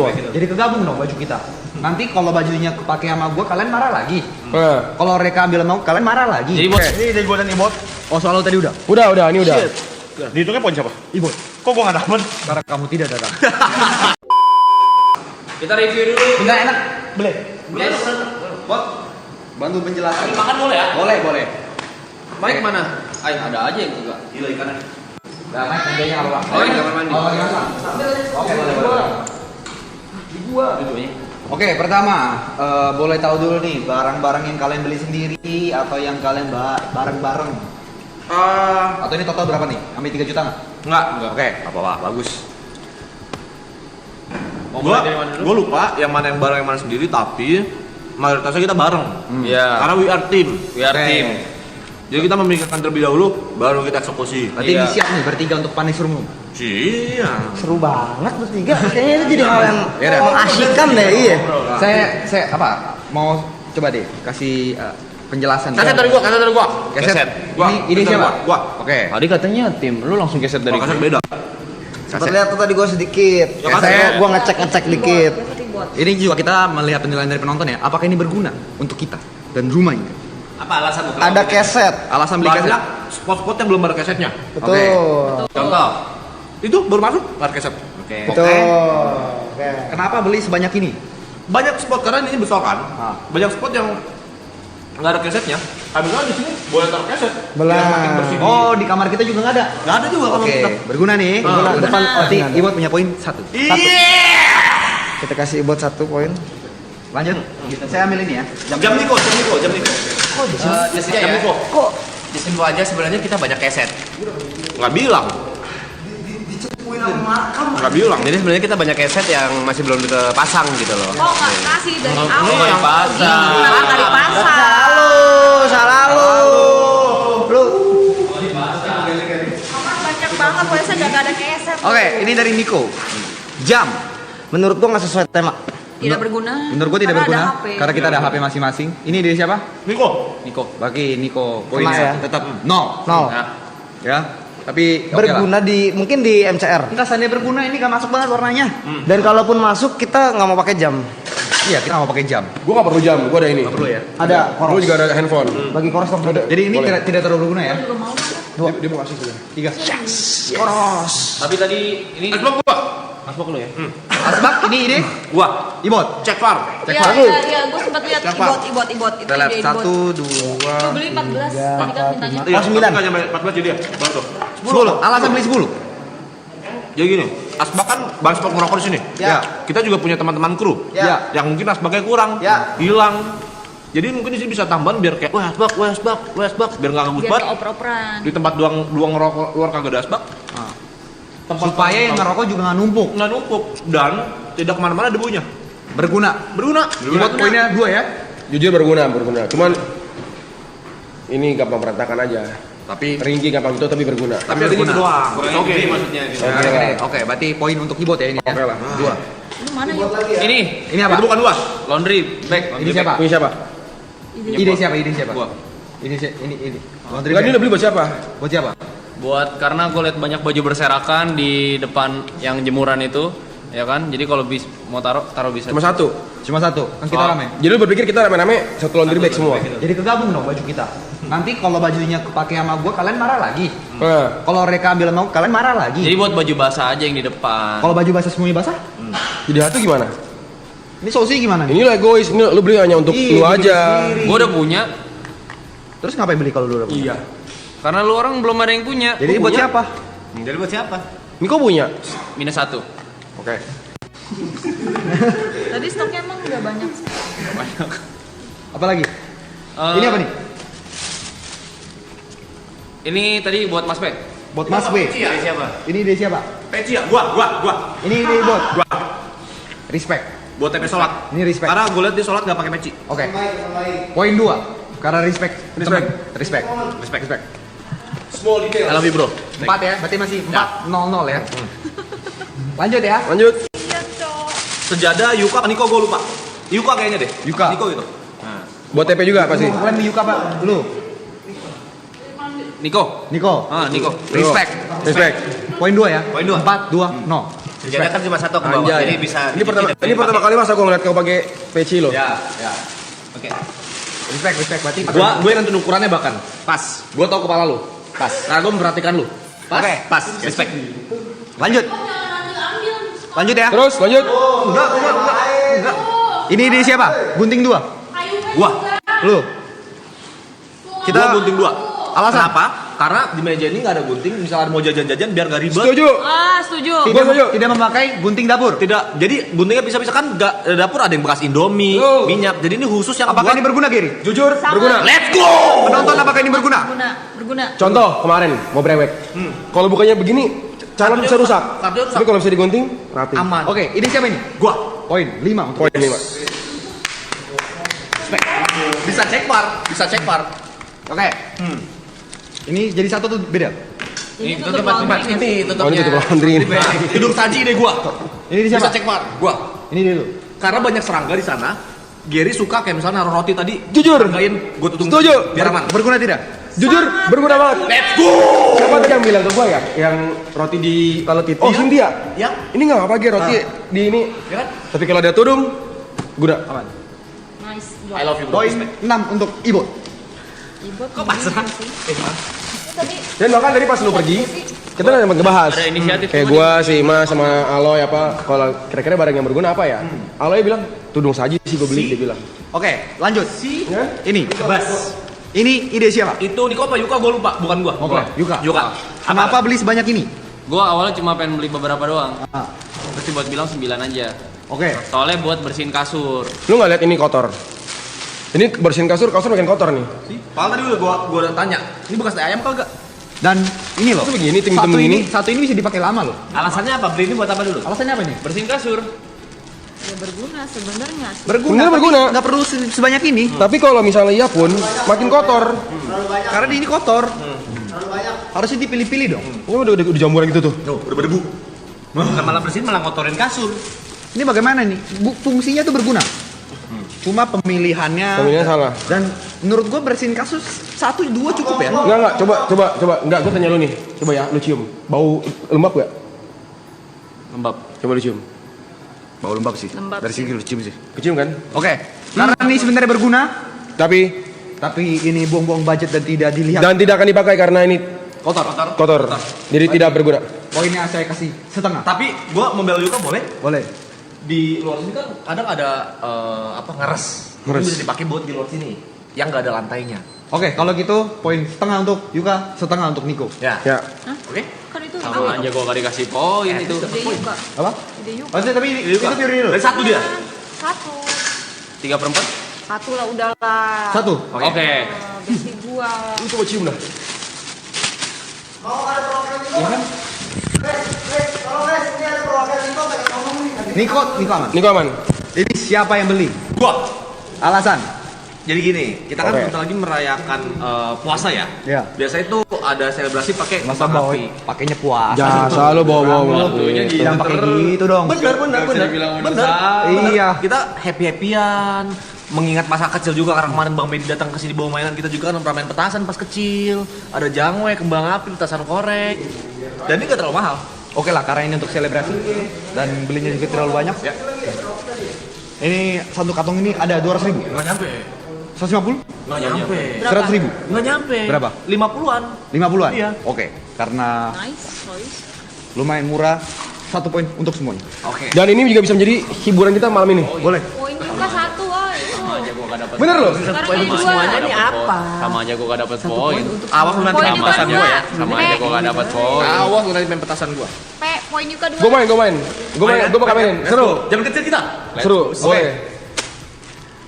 Jadi kegabung dong baju kita. Nanti kalau bajunya kepake sama gua, kalian marah lagi. Kalau mereka ambil sama gua, kalian marah lagi. Jadi bot, Ini dari gua dan Ibot. Oh, soal lo tadi udah? Udah, ini udah. Dihitungnya poin siapa? Ibot, Kok gua gak dapet? karena kamu tidak datang. kita review dulu. Enggak enak. Boleh. Yes. Bot, bantu penjelasan. Makan boleh ya? Boleh. Mike mana? Ay, ada aja yang enggak. Gila ikannya. Nah, Mike, tandanya apa? Oh, ini kamar mandi. Oh, gimana? Oke, boleh. Duduknya. Oke, pertama, boleh tahu dulu nih barang-barang yang kalian beli sendiri atau yang kalian bareng-bareng? Atau ini total berapa nih? Ambil 3 juta nggak? Enggak. Oke, apa-apa, bagus. Mau mulai dari mana dulu? Gua lupa yang mana yang bareng yang mana sendiri, tapi mayoritasnya kita bareng. Iya. Karena we are team. We are Oke. team. Jadi kita memikirkan terlebih dahulu, baru kita eksekusi. Berarti Iya. ini siap nih bertiga untuk panis room. Iya. Seru banget bertiga. Kayaknya itu jadi hal yang Ya udah. mengasihkan deh, iya. Saya apa? Mau coba deh kasih penjelasan. Kaset dari gua. Keset. Gua. Ini Keset siapa? gua. Oke. Tadi katanya tim, lu langsung keset dari Kaset gue. beda. Sempat lihat tuh tadi gue sedikit. Ya, saya- Gue ngecek dikit. Ini juga kita melihat penilaian dari penonton ya. Apakah ini berguna untuk kita dan rumah ini? Apa alasan lu? Ada keset. Alasan beli keset? Banyak spot-spot yang belum ada kesetnya. Betul. Contoh. Itu baru masuk, ada keset. Oke. Betul. Oke. Kenapa beli sebanyak ini? Banyak spot karena ini besar kan. Banyak spot yang nggak ada kesetnya. Habisnya di sini boleh taruh keset. Belah. Biar makin bersih. Oh, di kamar kita juga nggak ada. Nggak ada juga kalau Oke, kita. berguna nih. Berguna. Depan Berguna. berarti Ibot punya poin 1. Iya. Kita kasih Ibot 1 poin. Lanjut. Saya ambil ini ya. Jam Niko. Jam Niko. Kok Disimpu aja sebenarnya kita banyak keset. Nggak bilang. Nggak bilang. Jadi sebenarnya kita banyak keset yang masih belum dipasang gitu loh. Kok nggak kasih dari Ini awal? yang pasang. Kenapa nggak dipasang? salah lu. Lu Kamar banyak banget, pokoknya nggak ada keset. Oke, ini dari Niko. Jam. menurut gua nggak sesuai tema. Tidak berguna. Menurut gua tidak Karena berguna ada HP. karena kita ada HP masing-masing. Ini dari siapa? Niko. Niko. Bagi Niko Sama poinnya ya? tetap 0. Nol. Nah, Ya. Tapi oke lah. Berguna di mungkin di MCR. Enggak, seandainya berguna ini gak masuk banget warnanya. Dan kalaupun masuk kita nggak mau pakai jam. Iya, kita mau pakai jam. Gua nggak perlu jam, gua ada ini. Nggak perlu ya. Ada koros. Gue juga ada handphone. Bagi koros dong. Jadi ini tidak terlalu berguna ya. Dia mau kasih sudah. 3. Koros. tapi tadi ini Asbak gua. masuk lu ya. Asbak ini Gua. Ibot. Cek far. Cek Iya, far. iya, gue sempat lihat Siapa? ibot. Itu Kita lihat ide 1, ibot. 2, Gue beli 14, tadi kan mintanya. Iya, 9. Kan nyampe 14 jadi ya. Baru tuh. 10. Alasan beli 10. Jadi gini, Asbak kan banyak spot ngerokok di sini. Ya. Kita juga punya teman-teman kru. Ya. Yang mungkin asbaknya kurang, Ya. hilang. Jadi mungkin di sini bisa tambahan biar kayak wah asbak, biar nggak nganggus Biar banget. nggak oper-operan. Di tempat dua ngerokok luar kagak ada asbak. Supaya yang ngerokok juga nggak numpuk. nggak numpuk dan tidak kemana-mana debunya. Berguna. Berguna. Ibot poinnya 2 ya. Jujur berguna. Cuman ini gampang berantakan aja. Tapi Ringki gampang itu tapi berguna. Tapi ada gitu doang. Oke. maksudnya gitu. Oke, berarti poin untuk Ibot ya ini. Oke lah. 2. Lu mana ya? Ini Ini apa? Itu bukan luas. laundry bag. Ini siapa? Ini siapa? Ide siapa? Ini. Gua. Ini. Laundry Enggak, ini bag. udah beli buat siapa? Buat siapa? Buat karena gue liat banyak baju berserakan di depan yang jemuran itu, ya kan? Jadi kalau mau taruh bisa. Cuma satu. Cuma 1. Kan kita Oh. rame. Jadi lu berpikir kita rame-rame satu laundry bag semua. Jadi kegabung dong baju kita. Nanti kalau bajunya kepake sama gua, kalian marah lagi. Nah, Kalau mereka ambil sama gua, kalian marah lagi. Jadi buat baju basah aja yang di depan. Kalau baju basah semuanya basah, jadi satu gimana? ini solusi gimana nih? Ini lu egois, ini lu beli hanya untuk Iya, lu gua beli aja. sendiri. Gue udah punya, Terus ngapain beli kalau lu udah punya? Iya. karena lu orang belum ada yang punya. Jadi Gua buat punya. siapa? Jadi buat siapa? Niko punya. Minus 1. Oke. Tadi stoknya emang udah banyak. Apa lagi? Ini apa nih? Ini tadi buat Mas Pek. Buat Mas W. Dari siapa? Ini ide siapa? Peci ya? Gua. Ini ide bot. Gua. Respect. Buat TP sholat. Ini respect. Karena gue liat dia sholat nggak pakai peci. Oke. Poin 2. Karena respect. Respect. Respect. Respect. Small detail. I love you bro. 4 ya, berarti masih 4-0-0 ya. Lanjut ya. Lanjut. Iya, Cok. Sejadah Yuka, Niko gue lupa. Yuka kayaknya deh. Yuka. Niko gitu. Buat TP juga pasti. Kalian beli Yuka apa? Lu. Niko. Niko. Niko. Respect. Respect. Poin 2 ya. Poin 2. 4, 2, 0. Senjata kan cuma satu ke bawah, Anjay. jadi bisa. Ini pertama kali mas aku ngeliat kau pakai peci lo. Ya. Oke. Respect berarti. Gue nentuin ukurannya bahkan. Pas. Gue tahu kepala lu. Pas. Nah, gue memperhatikan lu. Pas. Oke. Pas. Respect. Lanjut. Lanjut ya. Terus lanjut. Enggak. Ini siapa? Gunting 2. Gua. Lu. Kita gunting 2. Alasan? Kenapa? Karena di meja ini nggak ada gunting. Misalnya mau jajan-jajan biar nggak ribet. Setuju. Setuju. Gua setuju. Tidak memakai gunting dapur. Tidak. Jadi guntingnya bisa-bisa kan nggak dapur ada yang bekas Indomie, Oh. minyak. Jadi ini khusus yang Apakah buat- ini berguna, Giri? Jujur, Sama. berguna. Let's go. Penonton, apakah ini berguna? Berguna. Contoh kemarin mau brewek. Kalau bukannya begini, calon bisa rusak. Kartunya rusak. Tapi kalau bisa digunting, rapi. Aman. Oke, ini siapa ini? Gua. Poin 5 untuk Poin 5. Bisa cek par. Oke. Ini jadi satu tuh beda. Ini Itu tutup tempat laundry. Ini Oh, ini tutup laundry ini. Tidur saji deh gua. Ini di siapa? Bisa cek par. Gua. Ini dulu. Karena banyak serangga di sana. Gary suka kayak misalnya naruh roti tadi. Jujur. Seranggain, gua tutup. Setuju. Biar aman. Berguna tidak? Jujur, berguna banget. Let's go. Siapa tadi yang bilang ke gua ya? Yang roti di lalat itu. Oh, Cynthia. Ya. Ini nggak apa-apa Ger, roti di ini. Ya kan? Tapi kalau ada tudung, guna. Nice. I love you. bro. Poin 6 untuk Ibu. Ibu. Kok pasrah? Tadi Dan bahkan tadi pas lu pergi, kita udah ngebahas. Ada inisiatif Kayak semua gua, si Ima sama Aloy apa, kalau kira-kira barang yang berguna apa ya? Aloy bilang, tudung saji sih gua beli, dia bilang. Oke, lanjut. Ya? Ini. Bebas. Ini ide siapa? Itu Niko apa Yuka gua lupa, bukan gua. Oke, Yuka. Yuka. Kenapa beli sebanyak ini? Gua awalnya cuma pengen beli beberapa doang. Ah, Terus buat bilang 9 aja. Oke. Soalnya buat bersihin kasur. Lu nggak lihat ini kotor? Ini bersihin kasur, kasur makin kotor nih. Padahal tadi udah gua udah tanya, ini bekas teh ayam kagak? Dan ini loh. Itu begini, satu ting-ting ini, ini. satu ini bisa dipakai lama loh. Alasannya apa? Beli ini buat apa dulu? Alasannya apa nih? Bersihin kasur. ya berguna sebenarnya sih. Berguna. Bener, tapi berguna. Nggak perlu sebanyak ini. Tapi kalau misalnya iya pun, makin kotor. Karena ini kotor. Harusnya dipilih-pilih dong. Ini udah jamburan gitu tuh. Tuh, udah berdebu. Bukan malah bersihin, malah ngotorin kasur. Ini bagaimana nih? Fungsinya tuh berguna. Cuma pemilihannya. Pemilihannya salah. Dan menurut gua bersihin kasus 1-2 cukup ya. Enggak, coba. Enggak, gua tanya lu nih. Coba ya, lu cium. Bau lembab gak? Lembab. Coba lu cium. Bau lembab sih. Lembab Dari sih. segi lu cium sih. Kecium kan? Oke. Karena ini sebenarnya berguna, Tapi tapi ini buang-buang budget dan tidak dilihat. dan tidak akan dipakai karena ini kotor. Jadi tidak berguna. Poinnya saya kasih setengah. Tapi gua membela Yuka boleh. Boleh. Di luar sini kan kadang ada apa ngeres. Ngeres. Ini bisa dipakai buat di luar sini. Yang nggak ada lantainya. Oke, kalau gitu poin setengah untuk Yuka, setengah untuk Niko. Ya. Ya. Oke. Kan itu Sama aja gua gak dikasih poin itu. ide Yuka. Apa? Ide Yuka. Oh, tapi ini, itu teori dulu. Dari satu dia. Satu. 3/4. Satu lah udahlah. Satu. Oke. Besi gua. Lu coba cium dah. Niko aman. Niko aman. Ini siapa yang beli? Gua. Alasan? Jadi gini, kita kan Oke. bentar lagi merayakan puasa ya. Iya. Biasanya itu ada selebrasi pakai Masa kembang bawa api. pakainya puasa. Jasa lu bawa-bawa. Jangan pakai gitu dong. Bener. Iya. Kita happy-happyan, mengingat masa kecil juga karena kemarin Bang Medi datang ke sini bawa mainan, kita juga kan pernah main petasan pas kecil. Ada jangwe, kembang api, petasan korek. Dan ini gak terlalu mahal. Oke lah, karena ini untuk selebrasi dan belinya juga terlalu banyak. Ya. Ini satu karton ini ada 200.000. Nggak nyampe. 150? Nggak nyampe. 100.000? Nggak nyampe. Berapa? 50-an. 50-an? Iya. Oke, karena Nice choice. lumayan murah. 1 poin untuk semuanya. Oke. Dan ini juga bisa menjadi hiburan kita malam ini. Boleh. Poin Yuka satu ah itu. Sama aja gua gak dapet. Bener loh? Sekarang Poin jadi untuk dua. semuanya Ini nih apa? Sama aja gua gak dapet poin. Awas lu nanti Poin main Yuka petasan dua. gua ya. Sama aja gua gak dapet poin. Awas lu nanti main petasan gua. Poin Yuka dua. Gue main. Gue bakal mainin. Seru. Jam kecil kita. Seru. Boleh.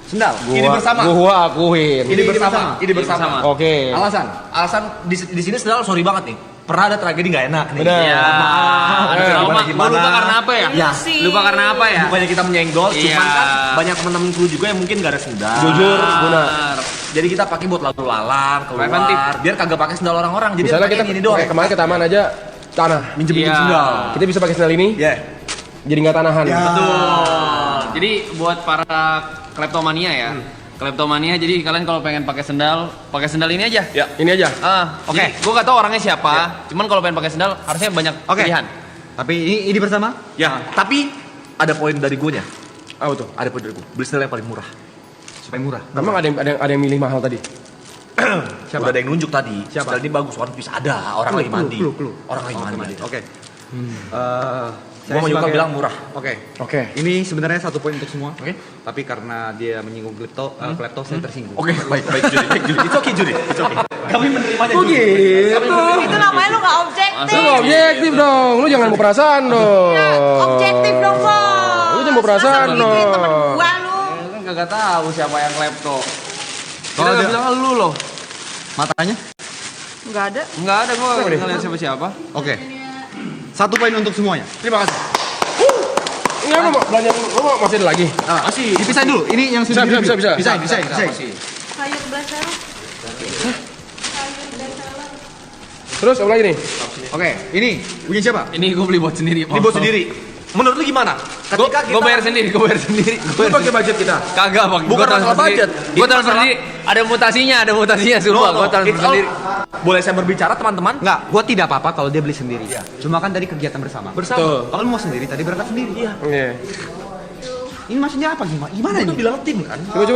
Sendal. Ini bersama. Gua akuin. Ini bersama. Ini bersama. Oke. Alasan? Alasan di sini sedang sorry banget nih. Pernah ada tragedi nggak enak nih. Benar. Iya. Ada trauma. Lu lupa karena apa ya? Iya sih. Lupa karena apa ya? Bukannya kita menyenggol, Iya. cuman kan banyak teman-teman kru juga yang mungkin gak ada sendal. Jujur, guna. Jadi kita pakai buat lalu lalang Preventif. keluar, biar kagak pakai sendal orang-orang. Jadi Misalnya pakai kita ini doang. kayak kemarin ke taman aja tanah. minjem Iya. sendal. Kita bisa pakai sendal ini. Ya. Jadi nggak tanahan. Betul. Jadi buat para kleptomania ya. Kleptomania, jadi kalian kalau pengen pakai sendal ini aja. Ya. Ini aja. Oke. Gue gak tau orangnya siapa. Cuman kalau pengen pakai sendal harusnya banyak Oke. pilihan. Tapi ini bersama? Ya, tapi ada poin dari gue nya. Apa tuh? Ada poin dari gue. Beli sendal yang paling murah. Supaya murah. Emang ada yang milih mahal tadi? Siapa? Udah ada yang nunjuk tadi. Siapa? Sendal ini bagus, One Piece ada. Orang lagi mandi. Clue. Orang lagi mandi. Oke. Gue mau juga bilang murah. Oke. Oke. Ini sebenarnya 1 poin untuk semua. Oke. Tapi karena dia menyinggung klepto, saya tersinggung. Oke, baik Juri. It's okay Juri. It's okay. Kami menerimanya Oh Juri. gitu. Itu namanya lu nggak objektif. Lu objektif dong, lu jangan berperasaan dong. Ya, objektif dong bos. Lu jangan berperasaan Masa begituin dong. temen gua lu. Kan kagak tahu siapa yang klepto. Kita Kalau nggak dia- bilang lu loh. Matanya? Nggak ada. Nggak ada gua nggak ngeliat siapa-siapa. Oke. 1 poin untuk semuanya. Terima kasih. Enggak, lu mau belanja, lu mau masih ada lagi? Masih. Dipisahin dulu. Ini yang Bisa. Bisa. Masih. Sayur blaseros. Sayur blaseros. Terus apa lagi nih? Oke, ini punya siapa? Ini gua beli buat sendiri. Ini buat sendiri. Menurut lu gimana? Gua bayar sendiri. Lu pakai budget kita. Kagak, Bang. Bukan masalah budget. Gua Ini transfer masalah- sendiri. Ada mutasinya sumpah. Gua transfer It's all- sendiri. Boleh saya berbicara teman-teman? Enggak, gua tidak apa-apa kalau dia beli sendiri. Cuma kan tadi kegiatan bersama. Tuh. Kalau mau sendiri tadi berangkat sendiri. Iya. Iya. Ini maksudnya apa gimana? Gimana Itu ini? bilang tim kan? Coba.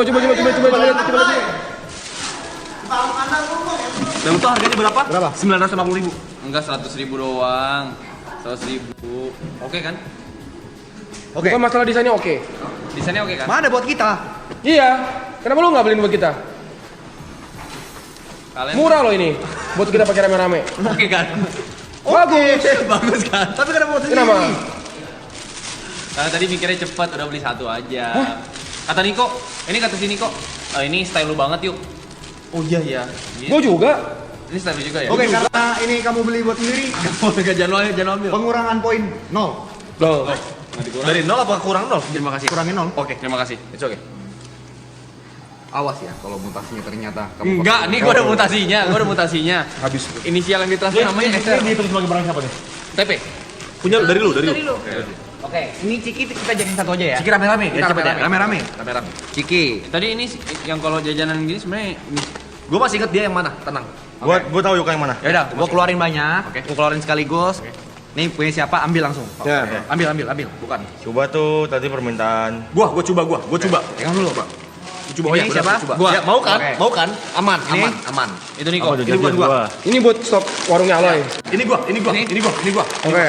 Dan itu harganya berapa? Berapa? 950.000. Enggak 100.000 doang. 100.000. Oke kan? Oke. Bukan masalah desainnya oke. Desainnya oke kan? Mana buat kita? Iya. Kenapa lu nggak beliin buat kita? Kalian Murah loh ini. Buat kita pakai rame-rame. oke kan? Bagus. Bagus kan? Tapi kenapa buat sendiri? Kenapa? Karena tadi mikirnya cepat, udah beli 1 aja. Kata Niko, ini kata si Niko, ini style lu banget yuk. Oh iya. Gua juga. Ini style lu juga ya? Oke, karena ini kamu beli buat sendiri, jangan ambil. pengurangan poin 0. Loh. Dari 0 apa kurang 0? Terima kasih. Kurangin 0. Oke, terima kasih. It's okay. Awas ya kalau mutasinya ternyata kamu Enggak, nih gua ada mutasinya. Habis. Inisial yang ditransfer namanya Esther. dihitung sebagai barang siapa nih? TP. Punya dari lu. Oke, ini Ciki kita jadiin 1 aja ya. Ciki rame-rame. Kita cepet ya. rame-rame. Rame-rame. Ciki. Tadi ini yang kalau jajanan gini sebenarnya ini. Gue masih inget dia yang mana, tenang. Gua tahu Yuka yang mana. Ya udah, gua keluarin banyak. Oke. Gua keluarin sekaligus. Nih punya siapa? Ambil langsung. Ya. Ambil. Bukan. Coba tuh tadi permintaan. Gua coba. Pegang dulu. Coba. Ini siapa? Coba. Gua. Ya, mau kan? Oke. Mau kan? Aman, Ini? aman. Itu Niko. Apa Ini bukan gua. Ini buat stok warungnya Aloy. Ini gua. Oke.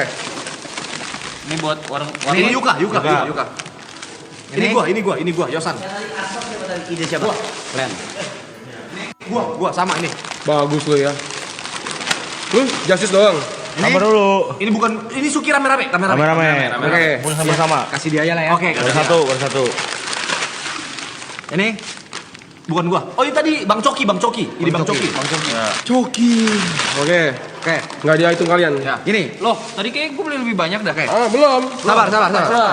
Ini buat warung Ini Yuka. Ini? Ini gua, Yosan. Ide siapa? Len. Gua sama ini. Bagus lo ya. Lu Justice doang. Sabar dulu. Ini bukan, ini Suki rame-rame. Rame-rame. Oke. Pun sama-sama. Kasih dia aja lah ya. Oke, Baru satu. Ini bukan gua. Oh, ini tadi Bang Coki. Ini Bang Coki. Ya. Coki. Oke. oke. Nggak dihitung kalian. Ya. Gini, Loh, tadi kayak gue beli lebih banyak dah. Belum. sabar.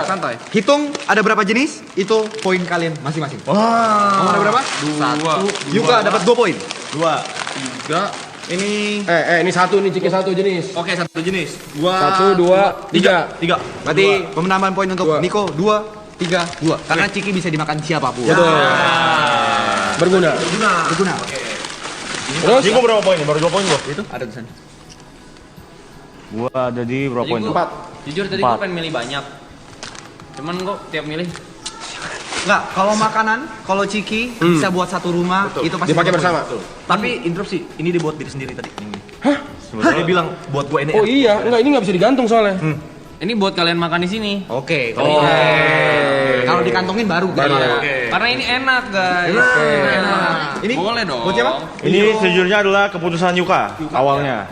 Santai. Hitung ada berapa jenis? Itu poin kalian masing-masing. Wah. Kamu ada berapa? 1, Yuka dapat 2 poin. 2. 3. Ini Ini satu nih Ciki satu jenis. Oke, satu jenis. gua 1, 2, 3. 3. berarti penambahan poin untuk Dua. Niko 2, 3, 2. Karena Ciki bisa dimakan siapapun. Betul. Berguna. Berguna. Terus Ini gua berapa poin nih? Baru 2 poin gua. Itu ada tulisan. Gua ada di berapa poin? 4. Jujur tadi gue pengen milih banyak. Cuman kok tiap milih Enggak, kalau makanan, kalau Ciki bisa buat satu rumah, itu pasti Dipakai satu bersama. poin. Tapi interupsi, ini dia buat diri sendiri tadi. Sebenarnya Dia bilang buat gua ini. Oh iya, enggak ini nggak bisa digantung soalnya. ini buat kalian makan di sini. Oke. Oh. Kalau dikantongin baru. Baru. Iya. Oke. Karena ini enak, guys. Enak. Ini boleh dong. buat siapa? ini sejujurnya adalah keputusan Yuka awalnya.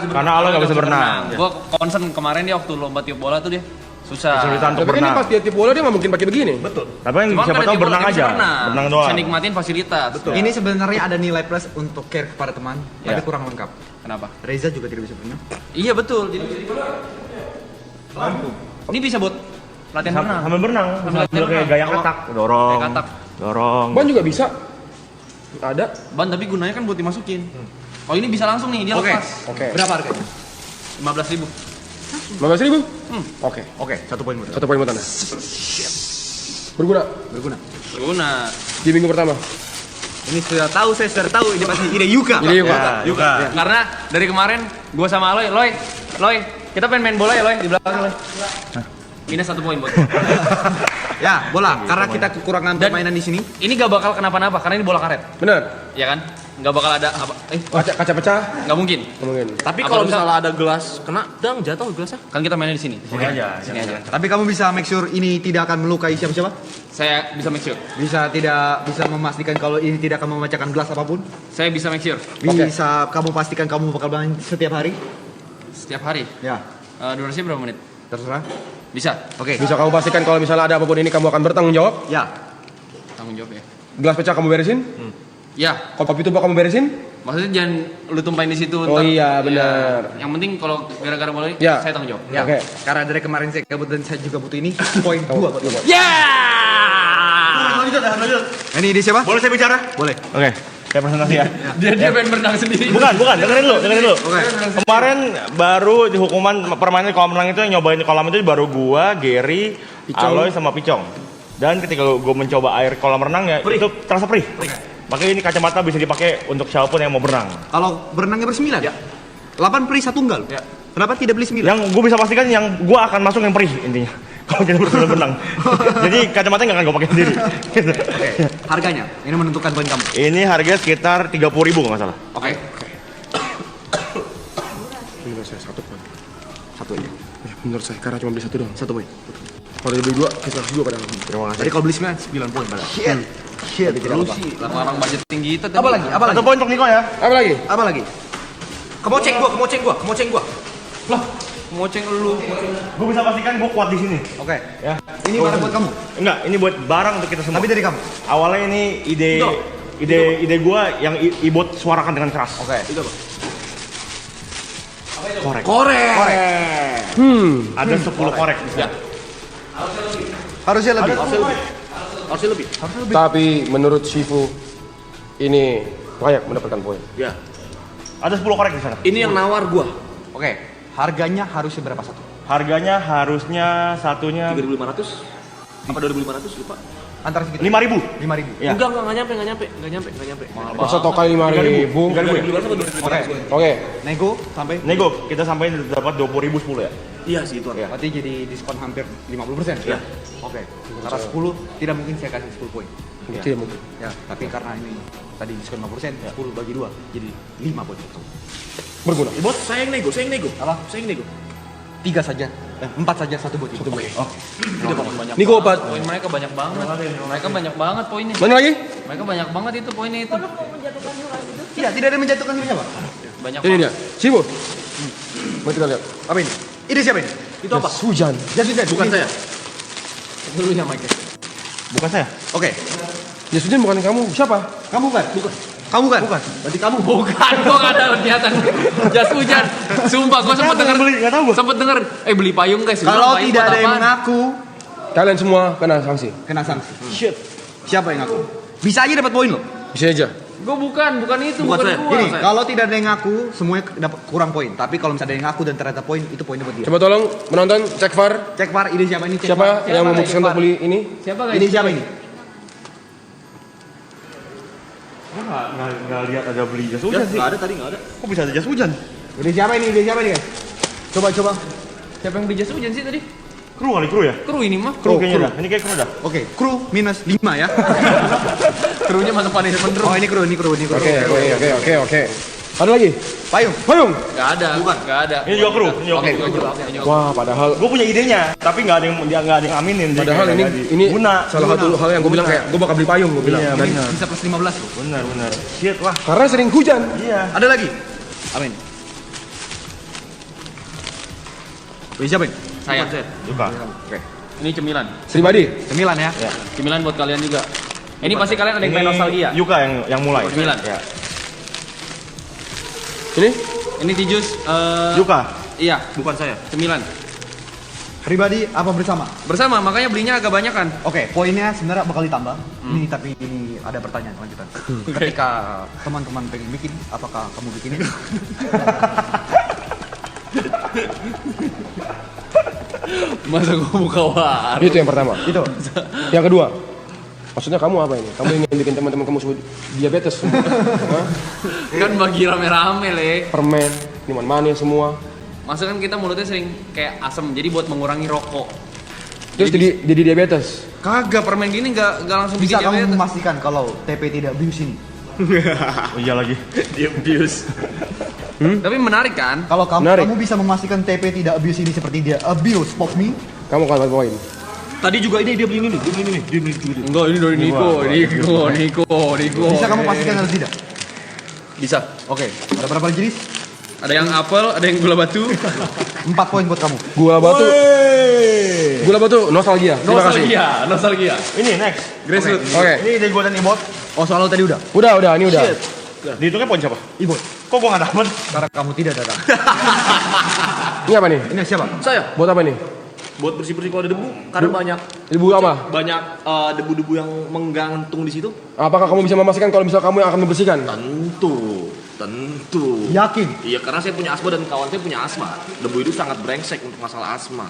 Karena Aloy nggak bisa berenang. Gue concern kemarin dia waktu lomba tiup bola tuh dia susah. Kesulitan untuk Tapi kan ini berenang. pas dia tiap bola dia nggak mungkin pakai begini. Betul. Tapi kan Cuma siapa karena tahu tiup bola berenang dia bisa aja. Berenang doang. Bisa nikmatin fasilitas. Ini sebenarnya ada nilai plus untuk care kepada teman, tapi Ya. kurang lengkap. Kenapa? Reza juga tidak bisa berenang. Iya betul. Jadi ini bisa buat latihan berenang. Sambil berenang. Sambil Sambil kayak berenang. gaya Kalau- katak. Dorong. Kayak katak. Dorong. Ban juga bisa. Ada. Ban tapi gunanya kan buat dimasukin. Oh ini bisa langsung nih dia Oke. lepas. Oke. Berapa harganya? 15.000. 15.000? Hmm. Oke. Oke, 1 poin mudah. 1 poin buat Anda. Berguna Berguna. Guna. di minggu pertama. Ini sudah tahu, saya sudah tahu ini pasti ide Yuka. Ini Yuka. Ya, Yuka. Karena dari kemarin gua sama Aloy, Loy, Kita pengen main bola ya, Loy, di belakang, Loy. Minus 1 poin buat. Ya, bola. Karena kita kekurangan permainan di sini. Ini gak bakal kenapa-napa karena ini bola karet. Bener. Ya kan? Gak bakal ada apa? Kaca pecah. Nggak mungkin. Mungkin. Tapi Apa kalau bisa? misalnya ada gelas kena, dang jatuh gelasnya. Kan kita mainnya di sini. Sini aja. Sini aja. Tapi kamu bisa make sure ini tidak akan melukai siapa-siapa? Saya bisa make sure. Bisa memastikan kalau ini tidak akan memecahkan gelas apapun? Saya bisa make sure. Bisa kamu pastikan kamu bakal main setiap hari? Setiap hari. Ya, Durasinya berapa menit? terserah. Bisa. Oke. Bisa kamu pastikan kalau misalnya ada apapun ini kamu akan bertanggung jawab. Ya. Tanggung jawab ya. Gelas pecah kamu beresin. Ya. Kopi tumpah kamu beresin. Maksudnya jangan lu tumpahin di situ. Oh ntar. iya, Ya, benar. yang penting kalau gara-gara bola ini Ya. saya tanggung jawab. Ya. Oke. Karena dari kemarin saya gabut dan saya juga butuh ini. Poin 2 buat kamu. Ya. Lanjut. Ini ide siapa? Boleh saya bicara? Boleh. Oke. Saya presentasi ya. Dia pengen berenang sendiri. Bukan, dengerin dulu. Kemarin baru di hukuman permainan di kolam renang itu yang nyobain di kolam itu baru gua, Gary, Aloy sama Picong. Dan ketika gua mencoba air kolam renang ya itu terasa perih. Makanya ini kacamata bisa dipakai untuk siapapun yang mau berenang. Kalau berenangnya bersembilan? Ya. 8 peri 1 tunggal. Ya. Kenapa tidak beli 9? Yang gue bisa pastikan yang gue akan masuk yang perih intinya. Kalau kita berenang. Jadi kacamatanya nggak akan gue pakai sendiri. Oke. Harganya, ini menentukan poin kamu. Ini harga sekitar 30.000 kalau nggak salah. Oke. Menurut saya 1 poin. 1 aja. Ya, menurut saya karena cuma beli 1 doang. 1 poin. Kalau dia beli 2, kita harus 2 padahal. Terima kasih. Jadi kalau beli 9 poin padahal. Shit. Tidak Lu apa. sih larang budget tinggi itu. Apa lagi? Apa lagi? 1 poin untuk Niko ya. Apa lagi? Apa lagi? Kamu cek gua. Lah, ngoceng lu. Gue bisa pastikan gue kuat di sini. Oke. Ya. Ini barang buat kamu. Enggak, ini buat barang untuk kita semua. Tapi dari kamu. Awalnya ini ide gue yang Ibot suarakan dengan keras. Oke. Korek. Ada 10 korek. Ya. Harusnya lebih. Harusnya lebih. Tapi menurut Shifu ini layak mendapatkan poin. Ya. Ada 10 korek di sana. Ini yang nawar gua. Oke. Harganya harusnya berapa satu? Harganya harusnya satunya 3.500 apa 2.500 lupa. Antara segitu. 5.000. 5.000. Ya. Enggak nyampe. Masa tokai 5.000. 3.000 ya? Oke. Oke. Nego sampai. Nego, kita sampai dapat 20.000 10 ya. Iya sih itu. Ya. Berarti jadi diskon hampir 50%. Iya. Oke. Karena 10 tidak mungkin saya kasih 10 poin. Tidak mungkin. Ya, tapi karena ini tadi diskon 50%, 10 bagi 2 jadi 5 poin. Berguna. Bos, saya yang nego. Apa? Saya yang nego. 3 saja. 4 saja 1 buat ibu. Oh. Banyak Niko banget. 4. Poin mereka banyak banget. Mereka banyak banget poinnya. Mana lagi? Mereka banyak banget itu poinnya itu. Tidak ada menjatuhkan dirinya, Pak. Banyak Ini banget. dia. Shifu. Mari kita lihat. Apa ini? Ini siapa ini? Itu apa? Hujan. Jasujan. Bukan saya. Dulu ya Mike. Bukan saya. Oke. Ya Hujan bukan kamu. Siapa? Kamu kan? Bukan. Kamu kan? Bukan. Berarti kamu Bukan, gua gak ada niatan jas hujan. Sumpah, gua sempet denger. Nggak tahu gua. Sempet denger, beli payung guys. Kalau Payung tidak buat ada yang apaan? mengaku, Kalian semua kena sanksi. kena sanksi. Shit. Siapa yang ngaku? Bisa aja dapat poin loh. Bisa aja. Gua bukan itu, Bukan bukan saya. gua. Gini, kalau tidak ada yang ngaku, semuanya dapat kurang poin. Tapi kalau misalnya ada yang ngaku dan ternyata poin, itu poinnya buat dia. Coba tolong menonton cek VAR. Cek VAR, ini siapa ini? Cek Siapa VAR. yang memutuskan untuk beli ini? Siapa guys? Ini siapa ini? Gue nggak lihat ada beli jas hujan sih. Enggak ada tadi, enggak ada. Kok bisa ada jas hujan? Ini siapa ini? Ini siapa ini guys? Coba. Siapa yang beli jas hujan sih tadi? Kru kali kru ya? Kru ini mah. Kru kayaknya dah. Ini kayak kru dah. Oke, kru minus 5 ya. Krunya masuk panis bener. Oh ini kru. Oke. Ada lagi? Payung. Gak ada. Bukan. Gak ada. Ini juga kru. Ini juga Oke, kru. Wah, padahal Gue punya idenya, tapi nggak ada yang aminin. Jadi Padahal kayak ini guna. salah satu hal yang gue bilang kayak gue bakal beli payung gue bilang. Iya, Dan benar. Bisa plus 15 loh. Benar. Shit lah. karena sering hujan. Iya. Ada lagi? Apa ini? Ini siapa ini? Saya. Suka. Oke. Ini cemilan. Pribadi. Cemilan ya. Cemilan buat kalian juga. Ini pasti kalian ada yang pengen nostalgia. Yuka yang mulai. Cemilan. Ya. Ini Ini tijus. Yuka. Iya, Bukan saya. cemilan. Pribadi apa bersama? Bersama, makanya belinya agak banyak kan. Oke, poinnya sebenarnya bakal ditambah. Ini tapi ini ada pertanyaan lanjutan. Ketika teman-teman pengen bikin, apakah kamu bikin itu? Masa gua buka warung? itu yang pertama. Itu. Yang kedua. Maksudnya kamu apa ini? Kamu ingin bikin teman-teman kamu semua diabetes semua? Hah? Kan bagi rame-rame, Le. Permen, minuman manis semua. Maksudnya kan kita mulutnya sering kayak asem, jadi buat mengurangi rokok. Terus jadi diabetes. Kagak, permen gini nggak langsung Bisa bikin kamu diabetes. memastikan kalau TP tidak abuse ini? Oh iya lagi. Dia abuse. Tapi menarik kan? Kalau Menarik. kamu bisa memastikan TP tidak abuse ini seperti dia abuse pop me, Kamu kan poin. Tadi juga ini dia beli ini nih, dia beli ini nih, dia beli juga. Enggak, ini dari Niko. bisa kamu pastikan atau tidak? Bisa. Oke, ada berapa jenis? Ada yang apel, ada yang gula batu. 4 poin buat kamu. Gula batu. Gula batu nostalgia. Terima kasih. Nostalgia. Ini next. Grassroots. Oke. Ini dari gua dan Ibot. Oh, soal lo tadi udah. Udah, ini udah. Dihitungnya poin siapa? Ibot, Kok gua nggak dapet? karena kamu tidak datang. Ini apa nih? Ini siapa? Saya Buat apa nih? buat bersih-bersih kalau ada debu, karena banyak Ibu apa? banyak debu-debu yang menggantung di situ. Apakah kamu bisa memastikan kalau misal kamu yang akan membersihkan? Tentu. Yakin? Iya, karena saya punya asma dan kawan saya punya asma. Debu itu sangat brengsek untuk masalah asma.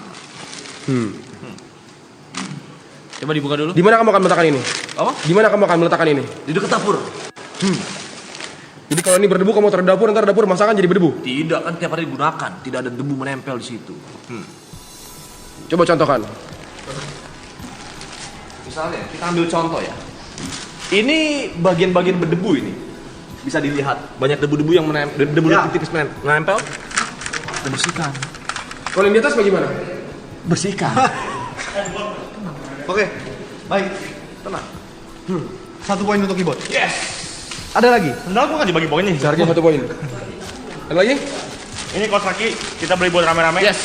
Coba dibuka dulu. Di mana kamu akan meletakkan ini? Apa? Di mana kamu akan meletakkan ini? Di dekat dapur. Jadi kalau ini berdebu kamu taruh di dapur, ntar dapur masakan jadi berdebu. Tidak, kan tiap hari digunakan, tidak ada debu menempel di situ. Coba contohkan. Misalnya, kita ambil contoh ya. Ini bagian-bagian berdebu ini. Bisa dilihat, banyak debu-debu yang menempel, debu tipis menempel. Kita bersihkan. Kalau yang di atas bagaimana? Bersihkan. Oke, baik. Tenang. 1 poin untuk Ibot. Yes. Ada lagi? Enggak, gua nggak dibagi poin nih. Seharga 1 poin. Ada lagi? Ini kaos kaki kita beli buat rame-rame. Yes.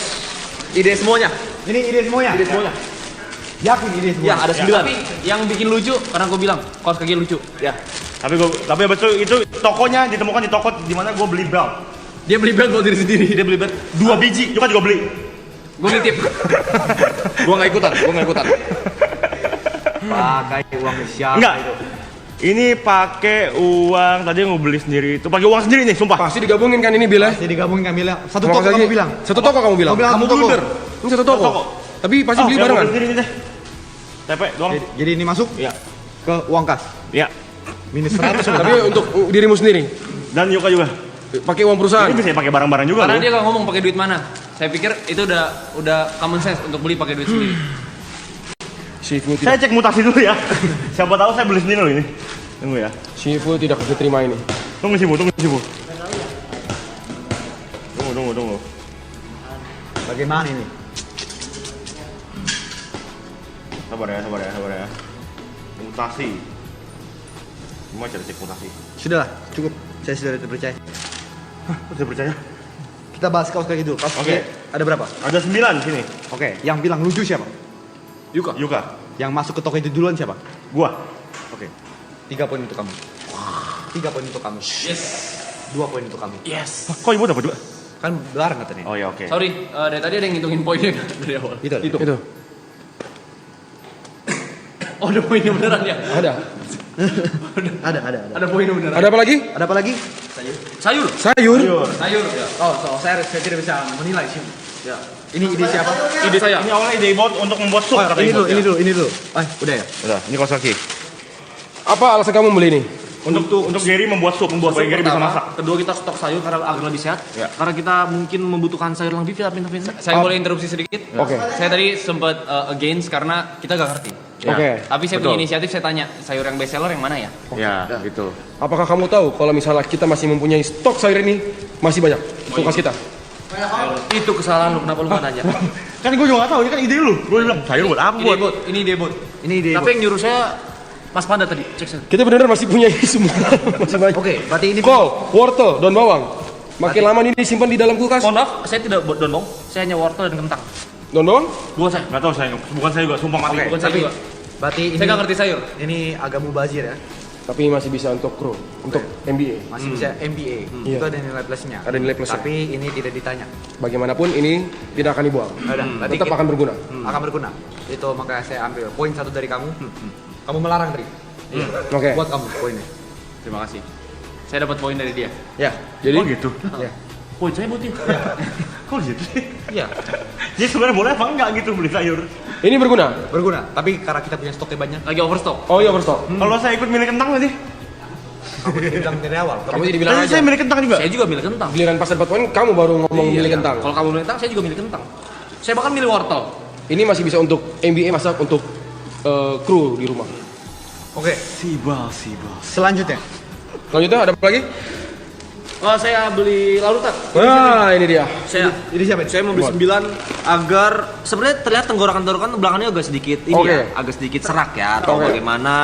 Ide semuanya. Ini ide semuanya? Ide semuanya. Yakin ide semua? Ya, ada 9. Tapi yang bikin lucu, karena gue bilang kaos kaki lucu. Ya. Tapi betul itu tokonya ditemukan di toko di mana gua beli belt. Dia beli belt buat diri sendiri. Dia beli bed. 2 biji, juga beli. Gue nitip. Gua nggak ikutan. Pakai uang siapa Enggak. itu? Ini pakai uang tadi yang gua beli sendiri. Itu pakai uang sendiri nih, sumpah. Pasti digabungin kan ini Bila? Jadi gabungin kamu bilang. Satu Sama toko lagi. kamu bilang. Satu toko kamu bilang. Kamu bilang Kamu satu toko. blunder. Ini satu toko. Toko. Tapi pasti beli yang gua barengan. beli sendiri ini deh. TP doang. Jadi ini masuk Iya. ke uang kas. Iya. Minus 100 sudah. Tapi untuk dirimu sendiri. Dan Yuka juga. Pakai uang perusahaan. Ini bisa pakai barang-barang juga Karena loh. dia gak ngomong pakai duit mana. Saya pikir itu udah common sense untuk beli pakai duit sendiri. Shifu Saya tidak, cek mutasi dulu ya. Siapa tahu saya beli sendiri loh ini. Tunggu ya. Shifu tidak bisa terima ini. Tunggu Sibu. Tunggu. Bagaimana ini? Sabar ya. Mutasi. Gimana cara cek mutasi? Sudahlah, cukup. Saya sudah terpercaya. Saya percaya. Kita bahas kaos kaki dulu. Kaos Oke. kaki ada berapa? Ada 9 di sini. Oke, yang bilang lucu siapa? Yuka. Yang masuk ke toko itu duluan siapa? Gua. Oke. 3 poin untuk kamu. 3 poin untuk kamu. Yes. 2 poin untuk kamu. Yes. Kok ibu dapat 2? Kan bareng katanya. Oh ya oke. Sorry, dari tadi ada yang ngitungin poinnya kan dari awal. Itu. Itu. Oh, ada poinnya beneran ya? Ada. Ada. Ada poinnya beneran. Ada apa lagi? Ada apa lagi? Sayur. Sayur. Sayur ya. Oh, saya tidak bisa menilai sih. Ya. Ini ide siapa? Ide saya. Ini awalnya ide bot untuk membuat sup Oh, kata ini Ibot. dulu. Udah ya. Udah, ini kaos kaki. Apa alasan kamu beli ini? Untuk Gary membuat sup supaya Gary bisa masak. Kedua kita stok sayur karena agar lebih sehat. Ya. Karena kita mungkin membutuhkan sayur yang lebih vitamin. Saya boleh interupsi sedikit? Oke. Saya tadi sempat against karena kita gak ngerti. Ya. Oke. Tapi saya punya inisiatif, saya tanya sayur yang best seller yang mana ya? Ya, gitu. Apakah kamu tahu kalau misalnya kita masih mempunyai stok sayur ini masih banyak kulkas kita? Itu kesalahan lu, kenapa lu nggak nanya? Kan gue juga gak tahu, ini kan ide lu. Gue bilang, sayur buat apa? Ini bot, ini dia bot. Ini ide. Tapi yang nyuruh saya Mas Panda tadi, cek saya. Kita benar-benar masih punya ini semua. Masih banyak. Oke, berarti ini Kol, wortel, daun bawang. Makin lama ini disimpan di dalam kulkas. Mohon maaf, saya tidak buat daun bawang, saya hanya wortel dan kentang. Daun bawang? Bukan saya. Gak tahu saya, bukan saya juga, sumpah mati. Oke, Bukan saya tapi juga. berarti ini Saya gak ngerti sayur. Ini agak mubazir ya. Tapi masih bisa untuk kru, untuk MBA. Masih bisa MBA. Iya. Itu ada nilai plusnya. Ada nilai plusnya. Tapi ini tidak ditanya. Bagaimanapun ini tidak akan dibuang. Berarti Tetap akan berguna. akan berguna. Itu makanya saya ambil poin 1 dari kamu. Kamu melarang Tri. Oke. Buat kamu poinnya. Terima kasih. Saya dapat poin dari dia. Ya. Jadi Oh gitu. Ya. Poin saya buat dia. Kok gitu sih? Iya. Jadi sebenarnya boleh apa enggak gitu beli sayur? ini berguna. Berguna. Tapi karena kita punya stoknya banyak. Lagi overstock. Oh iya, overstock. Kalau saya ikut milih kentang nanti? Kamu bilang dari awal. Kamu jadi bilang Tadi aja. saya milih kentang juga. Saya juga milih kentang. Giliran pas dapat poin kamu baru ngomong milih kentang. Kalau kamu milih kentang, saya juga milih kentang. Saya bahkan milih wortel. Ini masih bisa untuk MBA masak untuk kru di rumah. Oke. Selanjutnya. Selanjutnya ada apa lagi? Oh, saya beli larutan. Wah, ini dia. Ini siapa? Saya mau beli 9 agar sebenarnya terlihat tenggorokan belakangnya agak sedikit ini Oke. ya, agak sedikit serak ya atau Oke. bagaimana.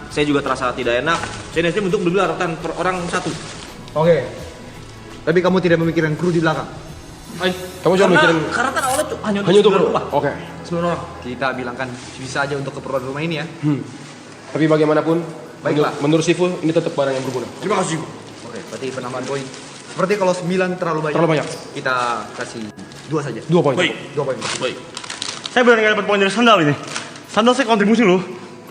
Saya juga terasa tidak enak. Saya nanti untuk beli larutan per orang satu. Oke. Tapi kamu tidak memikirkan kru di belakang. Kamu cuma mikirin Karena kan awalnya tuh hanya hanya untuk 9 kru. rumah. Oke. 9 orang. Kita bilang kan bisa aja untuk keperluan rumah ini ya. Tapi bagaimanapun, Baiklah. menurut Sifu ini tetap barang yang berguna. Terima kasih. Oke, berarti penambahan poin. Seperti kalau 9 terlalu banyak. Terlalu banyak. Kita kasih 2 saja. 2 poin. Baik. 2 poin. Baik. Saya benar nggak dapat poin dari sandal ini. Sandal saya kontribusi loh.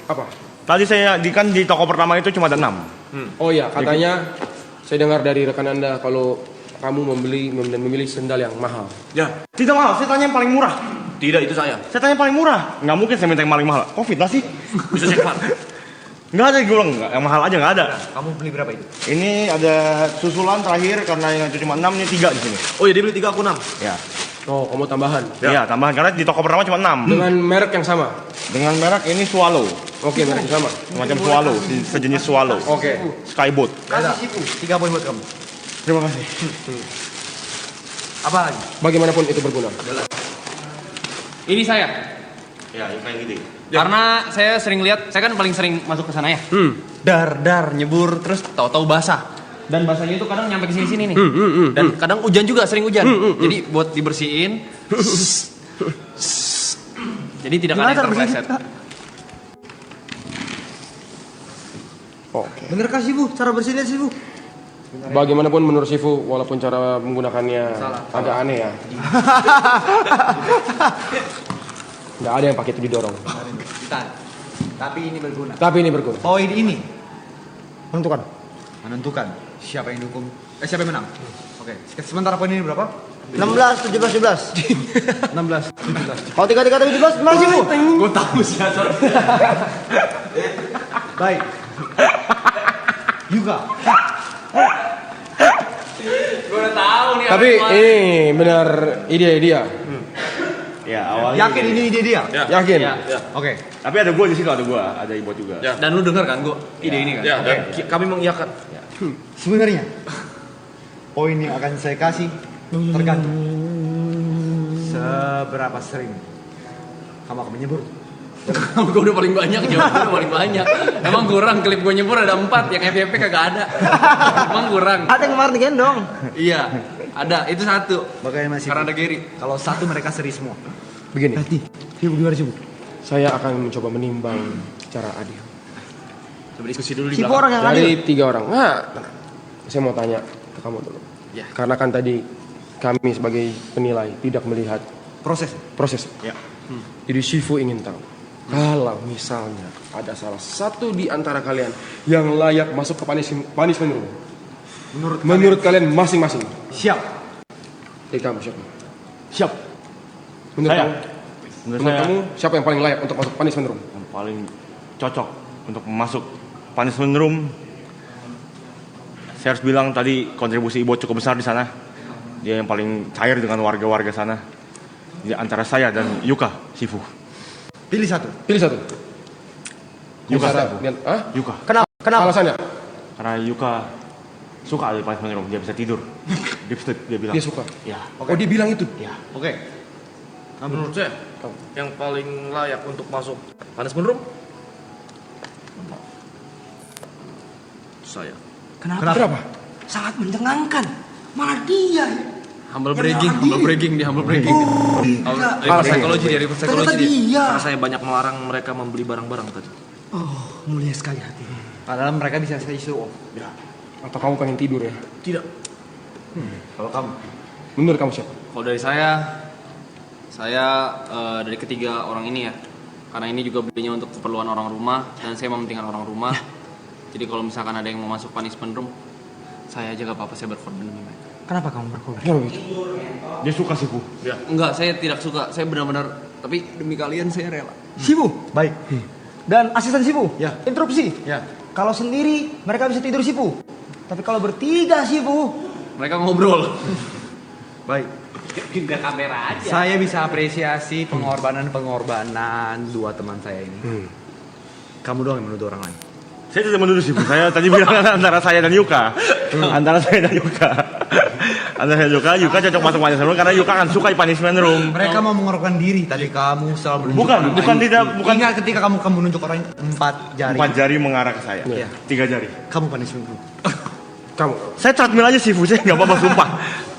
Apa? Tadi saya di toko pertama itu cuma ada 6. Oh iya, katanya saya dengar dari rekan Anda kalau kamu memilih sendal yang mahal. Ya. Tidak mahal, saya tanya yang paling murah. Tidak, itu saya. Saya tanya yang paling murah. Nggak mungkin saya minta yang paling mahal. Kok fitnah sih? Bisa cek Pak. Nggak ada, gue bilang nggak. Yang mahal aja nggak ada. Kamu beli berapa itu? Ini ada susulan terakhir karena yang itu cuma 6, ini 3 di sini. Oh ya, dia beli 3 aku 6. Ya. Oh, kamu tambahan. Iya, tambahan karena di toko pertama cuma 6. Dengan merek yang sama. Dengan merek ini Swallow. Oke, merek yang sama. Semacam Swallow, sejenis Swallow. Oke. Skyboat. Kasih Sifu. 3 poin buat kamu. Terima kasih. Apa lagi? Bagaimanapun itu berguna. Ini saya. Ya, yang kayak gini. Karena saya sering lihat, saya kan paling sering masuk ke sana ya. Dar nyebur terus tahu-tahu basah. Dan basahnya itu kadang nyampe ke sini-sini nih. Dan kadang hujan juga, sering hujan. Jadi buat dibersihin. Jadi tidak ada yang terpleset. Oke. Bener kah Sifu? Cara bersihnya Sifu? Bagaimanapun menurut Sifu, walaupun cara menggunakannya agak aneh ya. Nggak ada yang pakai itu didorong. Tapi ini berguna. Tapi ini berguna. Poin ini menentukan siapa yang dukung, siapa yang menang. Oke. Sementara poin ini berapa? 16, 17, 17. 16, 17. Kalau 3, 3, 17, mana sih, Bu? Gue tahu sih. Baik. Yuga. Gue udah tahu nih. Tapi ini benar ide dia. Ya, awalnya. Yakin ini ide dia? Yakin? Oke. Tapi ada gua di situ, ada Ibot juga. Dan lu denger kan gue ide ini kan? Ya, dan kami mengiyakan. Sebenarnya poin yang akan saya kasih tergantung seberapa sering kamu akan menyebur. Gue udah paling banyak, jawab gue udah paling banyak. Emang kurang, klip gue nyebur ada 4, yang FYP kagak ada. Emang kurang. Ada yang kemarin digendong. Iya, ada, itu 1. Bagaimana sih? Karena ada Gary. Kalau 1 mereka seri semua. Begini, Sifu gimana Sifu? saya akan mencoba menimbang secara adil. Coba diskusi dulu di Sifu belakang. orang yang adil. Dari 3 orang. Nah, saya mau tanya ke kamu dulu. Ya. Karena kan tadi kami sebagai penilai tidak melihat Proses. proses. Ya. Jadi Shifu ingin tahu, kalau misalnya ada salah satu di antara kalian yang layak masuk ke punishment room, menurut kalian masing-masing, Siap. dari kamu siapa? Siap. Menurut Saya. kamu, Menurut menurut saya kamu siapa yang paling layak untuk masuk punishment room? yang paling cocok untuk masuk punishment room. Saya harus bilang tadi kontribusi Ibot cukup besar di sana. Dia yang paling cair dengan warga-warga sana. Di antara saya dan Yuka Sifu. Pilih 1. Pilih satu. Yuka Bicara- Sifu. Hah? Yuka. Kenapa? Kenapa? Alasannya? Karena Yuka suka di punishment room. Dia bisa tidur. Dia bilang. Dia suka. Ya. Oh, dia bilang itu. Ya. Oke. Menurut saya, yang paling layak untuk masuk punishment room saya. Kenapa? Sangat mencengangkan. Malah dia. Humble bragging dia, humble bragging. Reverse psychology dia, reverse psychology Ternyata dia. dia. Karena saya banyak melarang mereka membeli barang-barang tadi. Oh, mulia sekali hatinya. Padahal mereka bisa saya show off. Atau kamu pengen tidur ya? Tidak. Kalau kamu. Menurut kamu siapa? Kalau dari saya dari ketiga orang ini ya. Karena ini juga belinya untuk keperluan orang rumah dan saya mementingkan orang rumah. Jadi kalau misalkan ada yang mau masuk punishment room, saya aja gak apa-apa, saya berkorban demi mereka. Kenapa kamu berkorban? Kenapa begitu? Dia suka Sifu. Enggak, saya tidak suka. Saya benar-benar, tapi demi kalian saya rela. Sifu. Baik. Dan asisten Sifu. Ya. Interupsi. Ya. Kalau sendiri mereka bisa tidur Sifu. Tapi kalau bertiga Sifu, Mereka ngobrol. Baik. Pindah kamera aja. Saya bisa apresiasi pengorbanan dua teman saya ini. Kamu doang yang menuduh orang lain. Saya tidak menuduh sih, saya tadi bilang antara saya dan Yuka. Antara saya dan Yuka. Antara saya dan Yuka cocok masuk punishment room karena Yuka kan suka di punishment room. Mereka mau mengorbankan diri tadi kamu selalu Bukan Ingat ketika kamu menunjuk orang 4 jari. 4 jari mengarah ke saya. Iya. 3 jari. Kamu punishment room. Kamu. Saya treadmill aja sih, saya nggak apa-apa sumpah.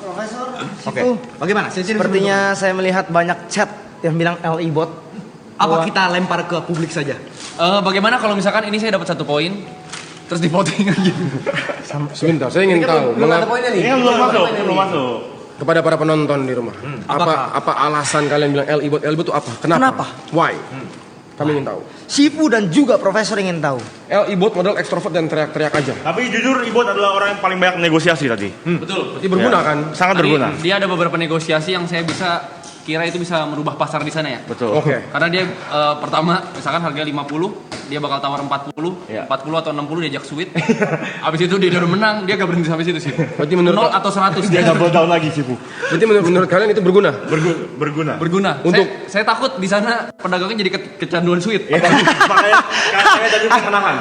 Profesor Oke. Sifu. Bagaimana? Sepertinya saya melihat banyak chat yang bilang LI bot. Apa kita lempar ke publik saja? Bagaimana kalau misalkan ini saya dapat 1 poin, terus di voting aja. Sebentar, saya ingin tahu Ini kan belum masuk. kepada para penonton di rumah. Apa alasan kalian bilang LI bot itu apa? Kenapa? Why? Kami ingin tahu. Sifu dan juga profesor ingin tahu. LI bot model ekstrovert dan teriak-teriak aja. Tapi jujur Ibot adalah orang yang paling banyak negosiasi tadi. Betul. Berarti berguna kan? Sangat Tadi berguna. Dia ada beberapa negosiasi yang saya kira itu bisa merubah pasar di sana ya. Betul. Oke. Karena dia pertama misalkan harga 50, dia bakal tawar 40, Iya. 40 atau 60 diajak sweet. Habis itu dia udah menang, dia gak berhenti sampai situ sih. Berarti menurut 0 atau 100 Dia double down lagi sih, Bu. Berarti menurut kalian itu berguna? Berguna. berguna. Untuk- saya takut di sana pedagangnya jadi kecanduan sweet. Makanya saya tadi menahan.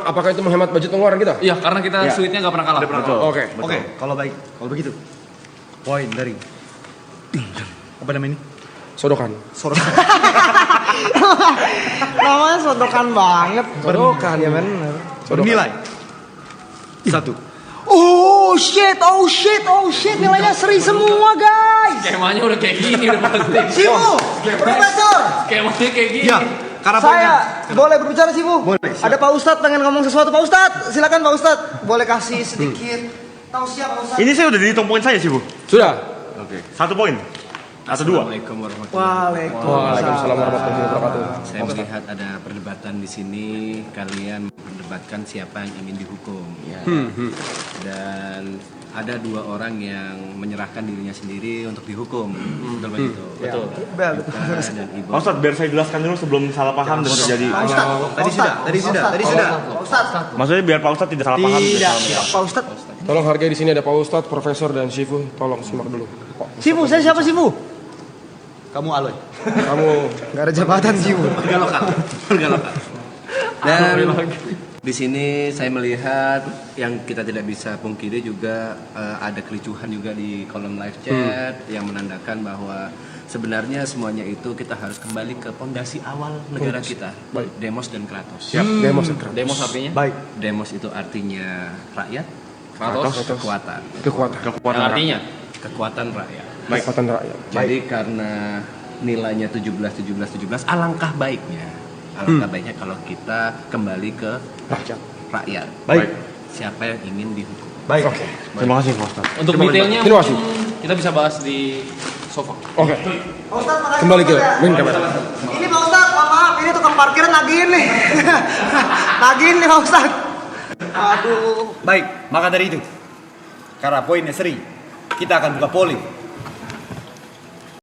Apakah itu menghemat budget pengeluaran kita? Iya, karena kita Iya. sweetnya gak pernah kalah. Betul. Oke. Oke, kalau begitu. Poin dari apa namanya ini? Sodokan. Namanya sodokan banget. Sodokan. Ya benar. Bernilai 1. Oh shit, nilainya seri semua guys. Skemanya udah kayak gini udah pasti. Sifu, profesor. Skemanya kayak gini. Ya, karena Saya boleh berbicara Sifu? Boleh. Ada Pak Ustadz pengen ngomong sesuatu Pak Ustadz. Silakan Pak Ustadz. Boleh kasih sedikit tausiah Pak Ustadz. Ini saya udah dihitung poin saya sih, Bu. Sudah. 1 poin. Atau 2. Assalamualaikum warahmatullahi Waalaikumsalam warahmatullahi wabarakatuh. Saya melihat ada perdebatan di sini. Kalian memperdebatkan siapa yang ingin dihukum. Ya. Dan ada 2 orang yang menyerahkan dirinya sendiri untuk dihukum. Betul begitu. Betul. Yuka dan Ibu. Pak Ustadz, biar saya jelaskan dulu sebelum salah paham dan terjadi. Tadi sudah. Pak Ustadz. Maksudnya biar Pak Ustadz tidak salah paham. Tidak, Pak Ustadz. Tolong hargai di sini ada Pak Ustadz, Profesor dan Sifu. Tolong simak dulu. Sifu, saya siapa Sifu? Kamu Aloy. Kamu Gak ada jabatan Sifu. Warga lokal. Dan di sini saya melihat yang kita tidak bisa pungkiri juga ada kericuhan juga di kolom live chat yang menandakan bahwa sebenarnya semuanya itu kita harus kembali ke pondasi awal negara kita, Demos dan Kratos. demos Demos artinya? Baik. Demos itu artinya rakyat, Kratos. kekuatan, kekuatan Artinya kekuatan rakyat. kekuatan rakyat. Jadi karena nilainya 17, alangkah baiknya kalau kita kembali ke rakyat. Baik. Siapa yang ingin dihukum? Baik. Terima kasih, Pak Ustadz. untuk detailnya Terima kasih. kita bisa bahas di sofa. Oke. Pak Ustadz, makasih. Kembali ke Pak Ustadz, main ya. kamera. Ini Pak Ustadz, maaf, ini tukang parkir nagihin nih. Nagihin nih Pak Ustadz. Aduh. Baik, maka dari itu karena poinnya seri, kita akan buka polling